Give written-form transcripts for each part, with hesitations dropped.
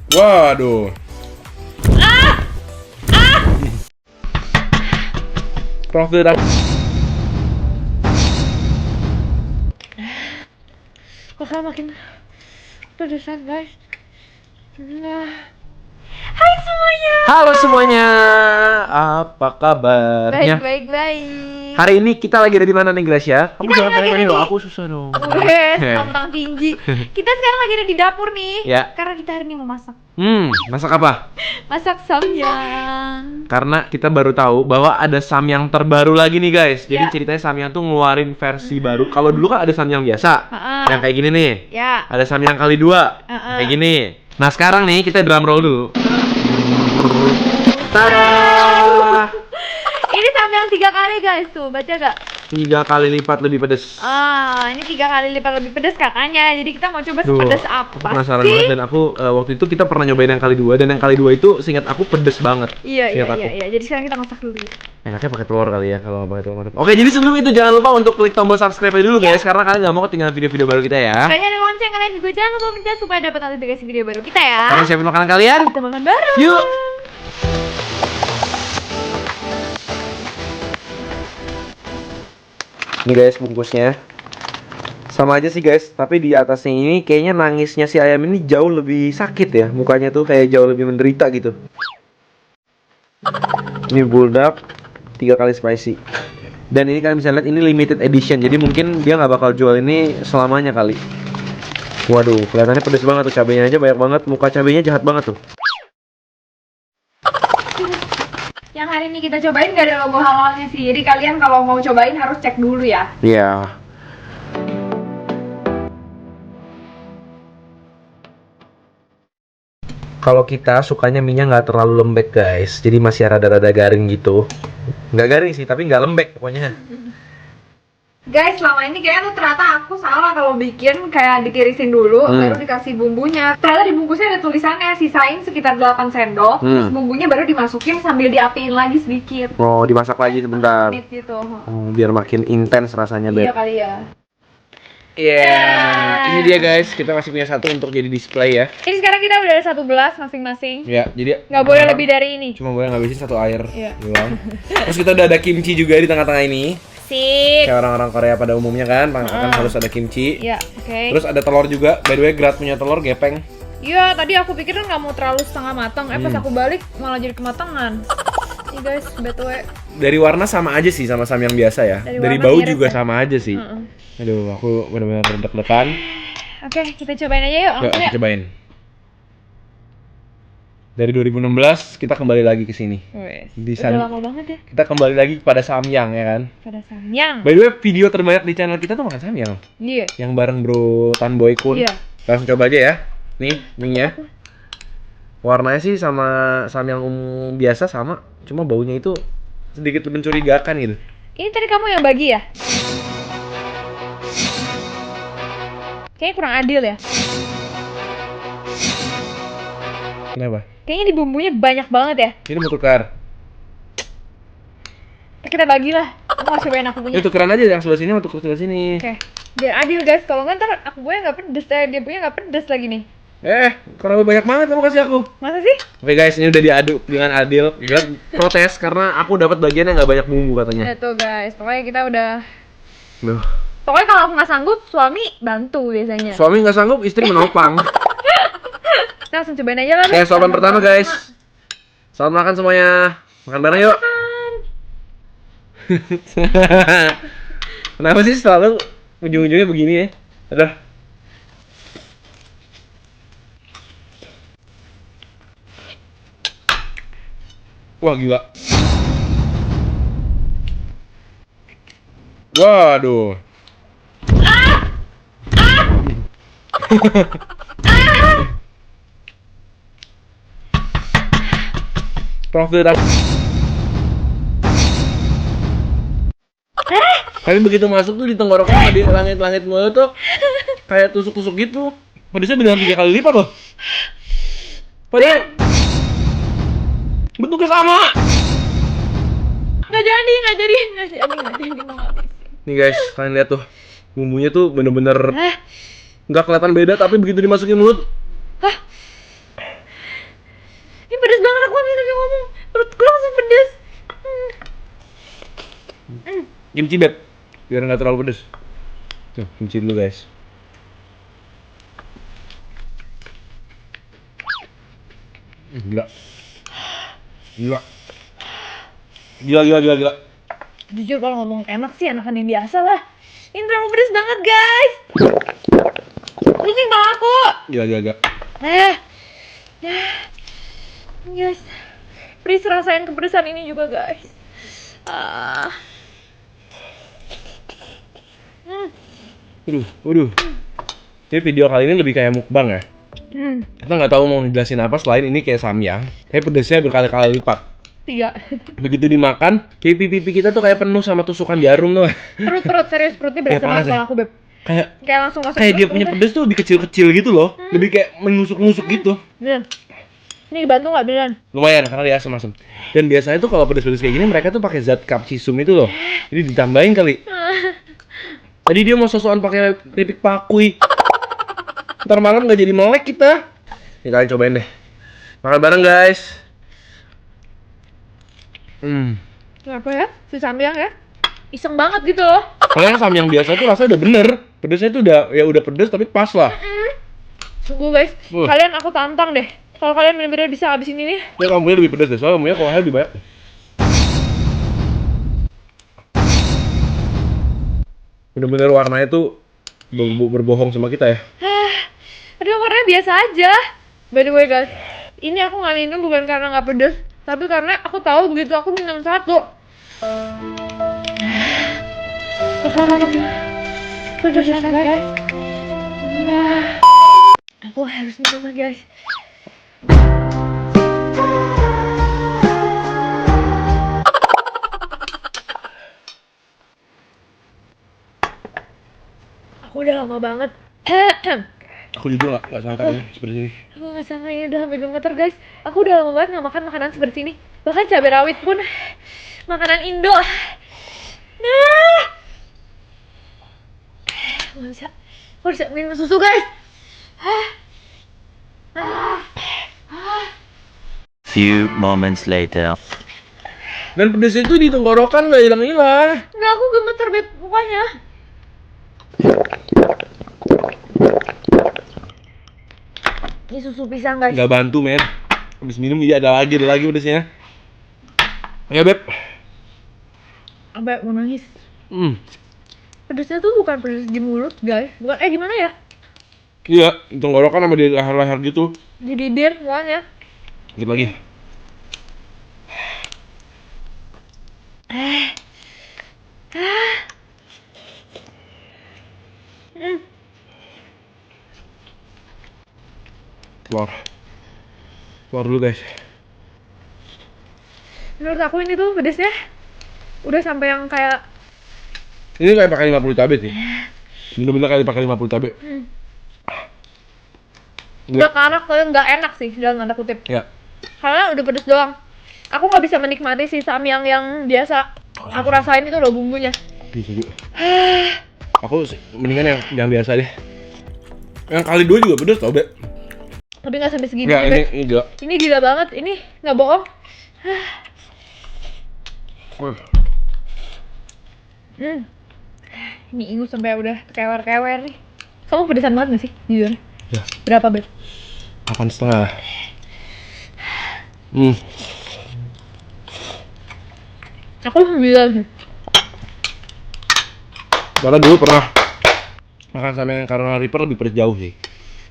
Waduh. Profil dah. Bakal makin pedesan guys. Nah. Hai semuanya. Halo semuanya, apa kabarnya? Baik. Hari ini kita lagi ada di mana nih Gracia? Kamu Kita jangan lagi pengen ada dong, di- aku susah dong. Wes, tentang tinggi. Kita sekarang lagi ada di dapur nih. Ya. Karena kita hari ini mau masak. Masak apa? Masak samyang. Karena kita baru tahu bahwa ada samyang terbaru lagi nih guys. Jadi Ya. ceritanya samyang tuh ngeluarin versi baru. Kalau dulu kan ada samyang biasa, yang kayak gini nih. Ya. Ada samyang kali 2, kayak gini. Nah sekarang nih kita drum roll dulu. Tada! Ini samyang 3 kali guys tuh, baca gak? 3 kali lipat lebih pedes. Ini 3 kali lipat lebih pedas kakaknya. Jadi kita mau coba Duh, sepedas aku apa penasaran sih? banget dan aku waktu itu kita pernah nyobain yang kali 2 dan yang kali 2 itu seingat aku pedes banget. Iya. Seingat aku. Jadi sekarang kita masak dulu. Enaknya pakai telur kali ya kalau nggak pakai telur. Oke, jadi sebelum itu jangan lupa untuk klik tombol subscribe dulu guys, karena kalian nggak mau ketinggalan video-video baru kita ya. Kalian ada lonceng, kalian juga jangan lupa pencet supaya dapat notifikasi video baru kita ya. Kalian siapin makanan kalian. Kita makan bareng. Yuk. Ini guys bungkusnya. Sama aja sih guys, tapi di atasnya ini kayaknya nangisnya si ayam ini jauh lebih sakit ya. Mukanya tuh kayak jauh lebih menderita gitu. Ini bulldog 3 kali spicy. Dan ini kalian bisa lihat ini limited edition. Jadi mungkin dia nggak bakal jual ini selamanya kali. Waduh, kelihatannya pedes banget tuh, cabenya aja banyak banget. Muka cabenya jahat banget tuh. Yang hari ini kita cobain gak ada logo halalnya sih. Jadi kalian kalau mau cobain harus cek dulu ya. Iya. Kalau kita sukanya minyak nggak terlalu lembek guys, jadi masih rada-rada garing gitu. Nggak garing sih, tapi nggak lembek pokoknya. Guys, selama ini kayaknya tuh ternyata aku salah kalau bikin kayak ditirisin dulu, baru dikasih bumbunya. Ternyata di bungkusnya ada tulisannya sisain sekitar 8 sendok, terus bumbunya baru dimasukin sambil diapiin lagi sedikit. Oh, dimasak lagi sebentar. Menit gitu. Oh, biar makin intens rasanya, Iya Beb. kali ya. Ini dia guys, kita masih punya satu untuk jadi display ya. Ini sekarang kita udah ada 1 gelas masing-masing. Ya, jadi Nggak boleh lebih dari ini. cuma boleh ngabisin 1 air. Iya. Doang. Terus kita udah ada kimchi juga di tengah-tengah ini. Sip. Kayak orang-orang Korea pada umumnya kan, kan harus ada kimchi. Iya, oke. Terus ada telur juga. By the way, Grat punya telur gepeng. Iya, tadi aku pikir nggak mau terlalu setengah matang. Pas aku balik malah jadi kematangan. Nih guys, btw. Dari warna sama aja sih sama samyang biasa ya. Dari Dari warna bau mirip juga ya? sama aja sih. Aduh, aku benar-benar deg-degan. Oke, kita cobain aja yuk. Yuk, Langsung ya. cobain. Dari 2016 kita kembali lagi ke sini. Wes, Di udah sana. lama banget ya Kita kembali lagi kepada samyang ya kan. pada samyang. By the way, video terbanyak di channel kita tuh makan samyang. Iya. Yang bareng Bro Tanboy Kun. Iya. Langsung coba aja ya. Nih, mie-nya. Warnanya sih sama samyang biasa sama, cuma baunya itu sedikit mencurigakan gitu. Ini tadi kamu yang bagi ya? Kayaknya kurang adil ya. Kenapa? Kayaknya di bumbunya banyak banget ya. Ini mau tukar. Kita bagi lah. Aku mau cobain aku punya. Ini tukeran aja yang sebelah sini sama sebelah sini. Oke. Biar adil guys. Kalau nggak ntar aku punya nggak pedes. Dia punya nggak pedes lagi nih. Karena banyak banget kamu kasih aku. Masa sih? Oke guys, ini udah diaduk dengan adil. Gila, protes karena aku dapat bagian yang nggak banyak bumbu katanya. Tuh guys. Pokoknya kita udah. Loh. Pokoknya kalau aku nggak sanggup, suami bantu biasanya. Suami nggak sanggup, istri menopang. Kita langsung cobain aja lah. Oke, suapan pertama guys. Selamat makan semuanya. Makan bareng yuk. Kenapa sih selalu ujung-ujungnya begini ya? Aduh. Wah gila. Waduh. Profil dah. Tapi begitu masuk tuh di tenggorokan di langit-langit mulut tuh kayak tusuk-tusuk gitu. Pedasnya dengan 3 kali lipat loh. Padahal bentuknya sama. Nggak jadi. Nih guys, kalian lihat tuh. Bumbunya tuh bener-bener nggak kelihatan beda, tapi begitu dimasukin mulut Ini pedes banget, aku nggak bisa ngomong. Perutku langsung pedes. Kimchi beb, biar nggak terlalu pedes. Tuh, kimchi dulu guys. Gila. Gila. Gila. Jujur kalau ngomong enak sih enakan yang biasa lah. Ini terlalu pedes banget guys. Pusing banget aku. Gila. Guys, please rasain kepedesan ini juga guys. Waduh. Jadi video kali ini lebih kayak mukbang ya. Kita nggak tahu mau ngejelasin apa selain ini kayak samyang. Tapi pedesnya berkali-kali lipat. 3. Begitu dimakan, pipi kita tuh kayak penuh sama tusukan jarum tuh. Perut serius, perutnya berasa Kayak panas banget ya? kalau aku beb. Kayak langsung masuk. Kayak dia punya pedes tuh lebih kecil-kecil gitu loh. Lebih kayak menusuk-nusuk gitu. Beneran. Ini dibantu nggak beneran? Lumayan karena dia asem-asem. Dan biasanya tuh kalau pedes-pedes kayak gini mereka tuh pakai zat kapsisum itu loh. Jadi ditambahin kali. Tadi dia mau sosokan pakai keripik pakui. Ntar malam nggak jadi melek kita. Nih kalian cobain deh. Makan bareng guys. Kenapa ya? Si samyang ya? Iseng banget gitu loh. Kalau yang samyang biasa tuh rasanya udah bener. Pedesnya tuh udah pedes tapi pas lah. Tunggu guys, kalian aku tantang deh. Kalau kalian bener-bener bisa habisin ini. Ya kamunya lebih pedes deh, soalnya kamunya kuahnya lebih banyak. Bener-bener warnanya tuh berbohong sama kita ya. Aduh, warnanya biasa aja. By the way guys, ini aku nggak minum bukan karena nggak pedes, tapi karena aku tahu begitu aku minum satu. Pedes guys. Aku harus minum lagi guys. Aku udah lama banget. Aku juga nggak sangka ya seperti ini. Aku nggak sangka ini udah sampai gemeter guys. Aku udah lama banget nggak makan makanan seperti ini. Bahkan cabai rawit pun makanan Indo. Nah, aku bisa minum susu guys. Few moments later. Dan pedesnya itu di tenggorokan nggak hilang-hilang. Nggak, aku gemeter beb mukanya. Ini susu pisang guys. Nggak bantu men. Habis minum iya ada lagi pedesnya. Ayo beb. Sampai mau nangis. Pedesnya tuh bukan pedes di mulut guys. Bukan gimana ya? Iya, di tenggorokan sama di leher-leher gitu. Di bibir semuanya. Dikit lagi. Keluar dulu guys. Menurut aku ini tuh pedesnya udah sampai yang kayak Ini kayak pakai 50 cabai sih. Bener-bener kayak pakai 50 cabai. udah karak kayak nggak enak sih dalam tanda kutip. Ya. Karena udah pedes doang. Aku nggak bisa menikmati si samyang yang biasa. Aku rasain itu loh bumbunya. Bisa juga. Aku mendingan yang biasa deh. Yang kali 2 juga pedes tau, Beb. Tapi nggak sampai segini. Ya, Beb. ini gila. Ini gila banget. Ini nggak bohong. Ini ingus sampai udah kewer-kewer nih. Kamu pedesan banget nggak sih, jujur? Ya. Berapa, Beb? 8,5. Aku 9 sih. Karena dulu pernah makan sama yang Carolina Reaper lebih pedes jauh sih.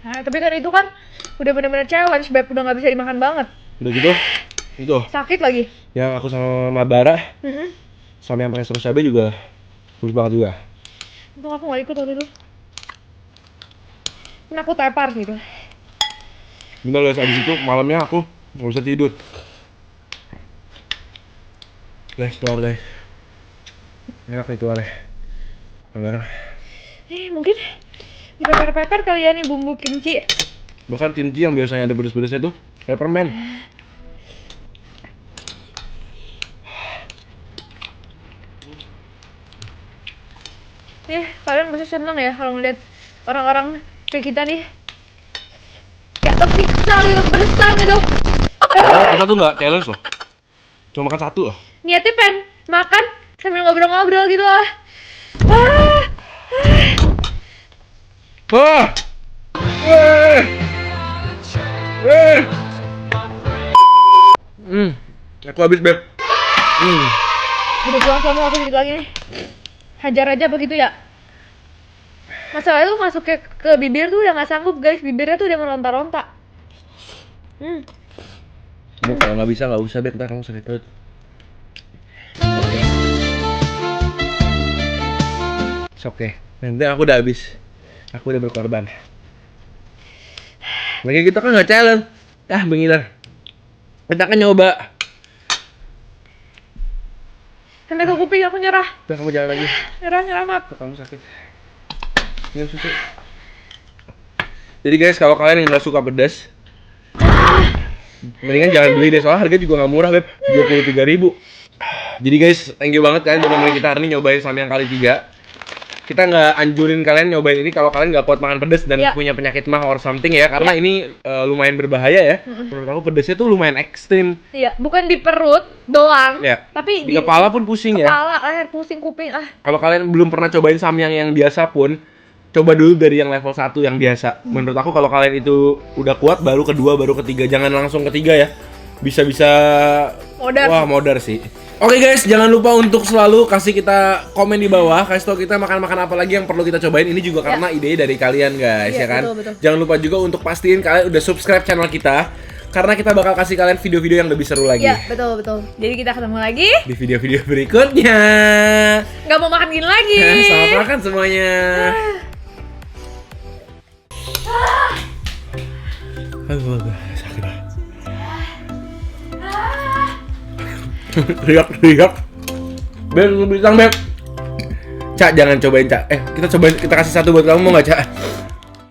Nah, tapi kan itu kan udah bener-bener challenge, Beb. Udah nggak bisa dimakan banget. Udah gitu, itu Sakit lagi. yang aku sama Mabara sama yang pakai saus cabai juga bagus banget juga. Untung aku nggak ikut waktu itu. Kan aku tepar gitu. Bentar guys, abis itu malamnya aku nggak bisa tidur. Guys, keluar guys. Enak nih keluarnya. Bener. Mungkin dipeper-peper kali ya nih bumbu kimchi. Bahkan kimchi yang biasanya ada pedes-pedesnya tuh kayak permen. Kalian pasti seneng ya kalau ngeliat orang-orang kayak kita nih. Kayak tersiksa gitu, pedesan gitu. satu nggak challenge loh. Cuma makan satu loh. Niatnya pengen makan sambil ngobrol-ngobrol gitu lah. Aku habis beb. Udah pulang sama aku sedikit lagi nih. Hajar aja begitu ya. Masalahnya tuh masuk ke bibir tuh udah nggak sanggup guys, bibirnya tuh udah meronta-ronta. Kamu kalau nggak bisa nggak usah beb, ntar kamu sakit perut. Oke, nanti aku udah habis. Aku udah berkorban. Lagi kita kan nggak challenge. Bengiler. Kita kan nyoba. Sampai ke kuping aku nyerah. Udah kamu jalan lagi. Nyerah maaf. Kamu sakit. Minum susu. Jadi guys, kalau kalian yang nggak suka pedas, mendingan jangan beli deh, soalnya harga juga nggak murah beb, 23.000. Jadi guys, thank you banget kalian udah nemenin kita hari ini nyobain samyang kali 3. Kita nggak anjurin kalian nyobain ini kalau kalian nggak kuat makan pedas dan punya penyakit mah or something ya, karena ini lumayan berbahaya ya. Menurut aku pedasnya tuh lumayan ekstrim. Iya, bukan di perut doang, tapi di kepala pun pusing ya. Kepala, leher, pusing, kuping. Kalau kalian belum pernah cobain samyang yang biasa pun, coba dulu dari yang level 1 yang biasa. Menurut aku kalau kalian itu udah kuat, baru kedua, baru ketiga. Jangan langsung ketiga ya. Bisa-bisa modar. Wah, modar sih. Oke guys, jangan lupa untuk selalu kasih kita komen di bawah, kasih tau kita makan-makan apa lagi yang perlu kita cobain. Ini juga karena ide dari kalian guys, ya kan? Betul. Jangan lupa juga untuk pastiin kalian udah subscribe channel kita, karena kita bakal kasih kalian video-video yang lebih seru lagi. Iya, betul. Jadi kita ketemu lagi di video-video berikutnya. Nggak mau makan gini lagi. Selamat makan semuanya. Aduh, sakit banget. Teriak. Beb, lu bintang Beb. Cak, jangan cobain Cak. Kita cobain, kita kasih satu buat kamu, mau nggak Cak?